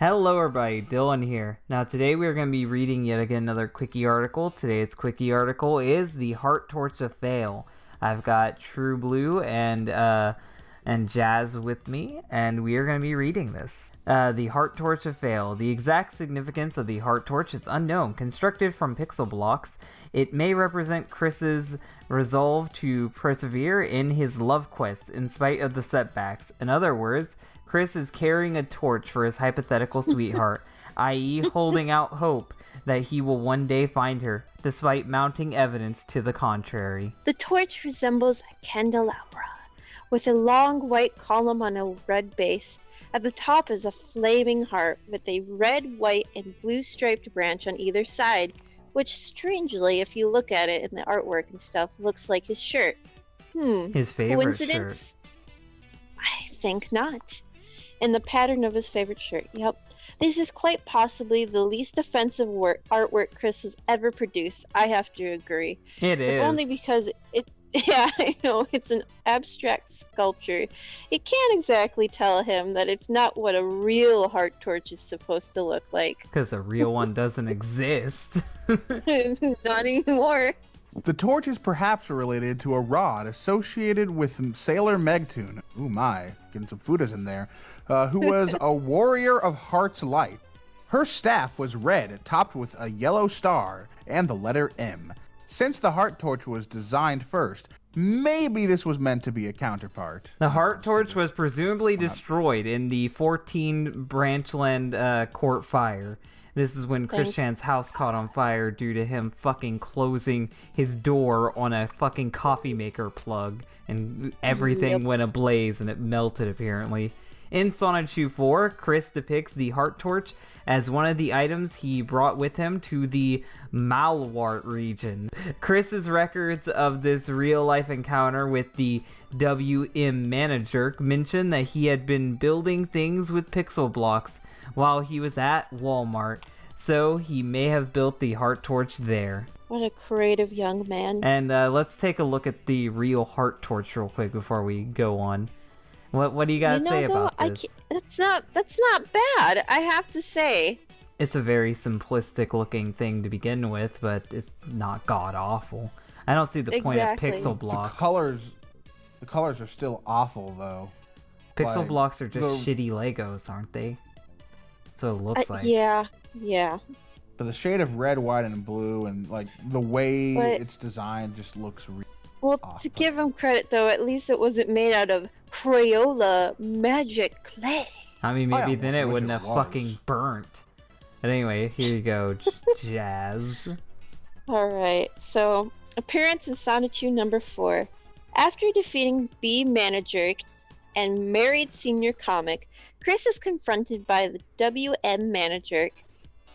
Hello everybody, Dylan here. Now today we are going to be reading yet again another quickie article. Today's quickie article is The Heart Torch of Fail. I've got True Blue and Jazz with me, and we are going to be reading this. The Heart Torch of Fail. The exact significance of the Heart Torch is unknown. Constructed from pixel blocks, it may represent Chris's resolve to persevere in his love quest in spite of the setbacks. In other words, Chris is carrying a torch for his hypothetical sweetheart, i.e. holding out hope that he will one day find her, despite mounting evidence to the contrary. The torch resembles a candelabra, with a long white column on a red base. At the top is a flaming heart with a red, white, and blue striped branch on either side, which strangely, if you look at it in the artwork and stuff, looks like his shirt. His favorite coincidence? Shirt. I think not. In the pattern of his favorite shirt, yep. This is quite possibly the least offensive artwork Chris has ever produced. I have to agree. It is. If only because yeah, I know, it's an abstract sculpture. It can't exactly tell him that it's not what a real heart torch is supposed to look like. Because a real one doesn't exist. Not anymore. The torch is perhaps related to a rod associated with Sailor Megtoon, ooh my, getting some Fudas in there, who was a warrior of Heart's Light. Her staff was red, topped with a yellow star and the letter M. Since the heart torch was designed first, maybe this was meant to be a counterpart. The heart torch was presumably destroyed in the 14 Branchland court fire. This is when Christian's house caught on fire due to him fucking closing his door on a fucking coffee maker plug, and everything went ablaze and it melted apparently. In Sonichu 4, Chris depicts the heart torch as one of the items he brought with him to the Malwart region. Chris's records of this real-life encounter with the WM manager mention that he had been building things with pixel blocks while he was at Walmart, so he may have built the heart torch there. What a creative young man. And let's take a look at the real heart torch real quick before we go on. What do you gotta say about this? That's not bad, I have to say. It's a very simplistic looking thing to begin with, but it's not god awful. I don't see the point of pixel blocks. The colors are still awful though. Pixel blocks are just shitty Legos, aren't they? So it looks like. Yeah. But the shade of red, white, and blue, and like the way it's designed, just looks really off. To give him credit though, at least it wasn't made out of Crayola magic clay. I mean, maybe then it wouldn't have fucking burnt. But anyway, here you go, Jazz. Alright, so appearance in Sonichu number 4. After defeating B Manager and married senior comic, Chris is confronted by the WM manager.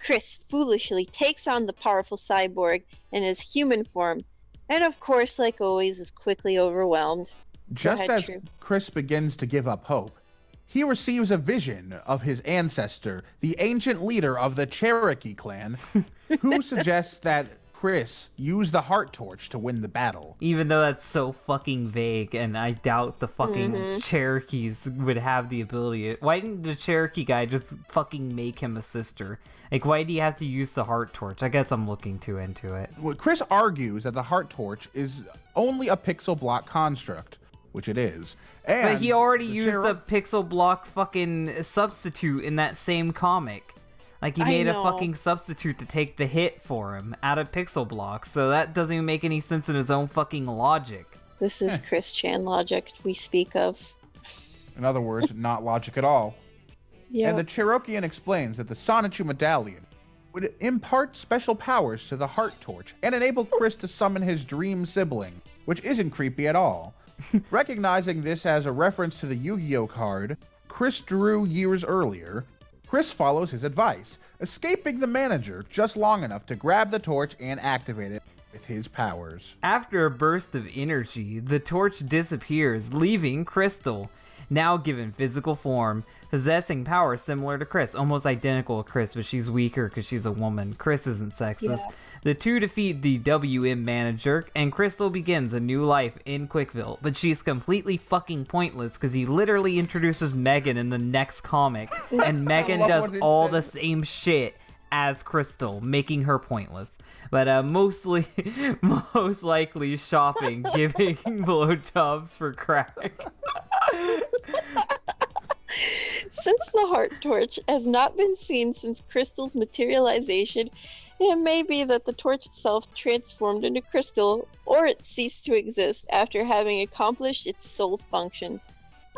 Chris foolishly takes on the powerful cyborg in his human form, and of course, like always, is quickly overwhelmed. Just as Chris begins to give up hope, he receives a vision of his ancestor, the ancient leader of the Cherokee clan, who suggests that Chris use the heart torch to win the battle. Even though that's so fucking vague, and I doubt the fucking Cherokees would have the ability. Why didn't the Cherokee guy just fucking make him a sister? Like, why do you have to use the heart torch? I guess I'm looking too into it. Well, Chris argues that the heart torch is only a pixel block construct, which it is. And but he already used a pixel block fucking substitute in that same comic. Like, he made a fucking substitute to take the hit for him out of pixel blocks, so that doesn't even make any sense in his own fucking logic. This is Chris Chan logic we speak of. In other words, not logic at all. Yeah. And the Cherokean explains that the Sonichu medallion would impart special powers to the heart torch and enable Chris to summon his dream sibling, which isn't creepy at all. Recognizing this as a reference to the Yu-Gi-Oh card Chris drew years earlier, Chris follows his advice, escaping the manager just long enough to grab the torch and activate it with his powers. After a burst of energy, the torch disappears, leaving Crystal. now given physical form, possessing powers similar to Chris, almost identical to Chris, but she's weaker because she's a woman. Chris isn't sexist. Yeah. The two defeat the WM manager, and Crystal begins a new life in Quickville, but she's completely fucking pointless because he literally introduces Megan in the next comic, and Megan love does what it all says. the same shit as Crystal, making her pointless. But most likely shopping, giving blowjobs for crack. Since the Heart Torch has not been seen since Crystal's materialization, it may be that the torch itself transformed into Crystal, or it ceased to exist after having accomplished its sole function.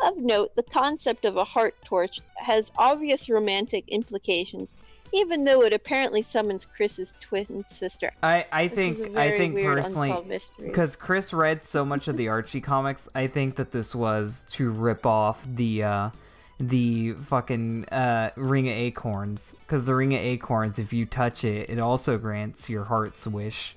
Of note, the concept of a heart torch has obvious romantic implications, even though it apparently summons Chris's twin sister. I This is a think very weird, personally, unsolved mystery. because Chris read so much of the Archie comics, I think that this was to rip off the fucking Ring of Acorns, because the Ring of Acorns, if you touch it, it also grants your heart's wish.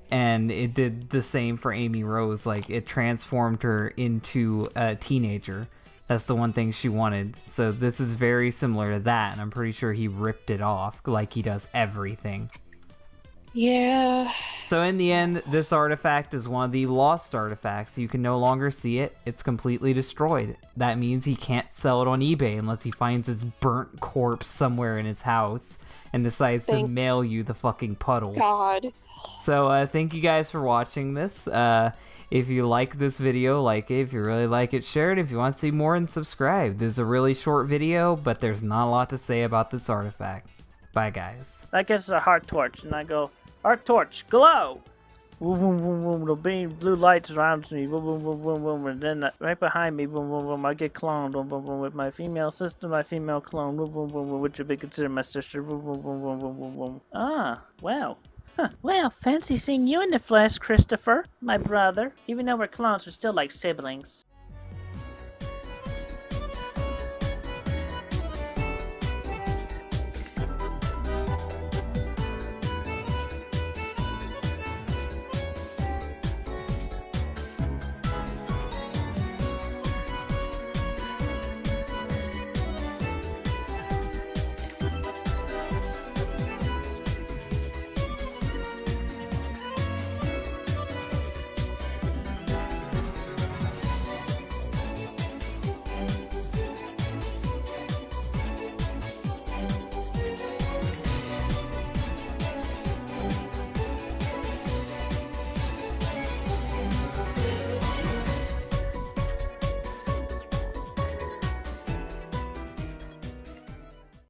And it did the same for Amy Rose. Like, it transformed her into a teenager. That's the one thing she wanted. So this is very similar to that, and I'm pretty sure he ripped it off like he does everything. Yeah. So in the end, this artifact is one of the lost artifacts. You can no longer see it. It's completely destroyed. That means he can't sell it on eBay unless he finds his burnt corpse somewhere in his house and decides to Thank mail you the fucking puddle. God. So thank you guys for watching this. If you like this video, like it. If you really like it, share it. If you want to see more, and subscribe. This is a really short video, but there's not a lot to say about this artifact. Bye, guys. I guess it's a heart torch, and I go, heart torch, glow! Boom, boom, boom, boom. The beam, blue lights around me. Boom, boom, boom, boom, boom. And then right behind me, boom, boom, boom. I get cloned. Boom, boom, boom. With my female sister, my female clone. Boom, boom, boom, boom. Which would be considered my sister. Boom, boom, boom, boom, boom, boom, boom. Ah, wow. Huh. Well, fancy seeing you in the flesh, Christopher, my brother. Even though we're clones, we're still like siblings.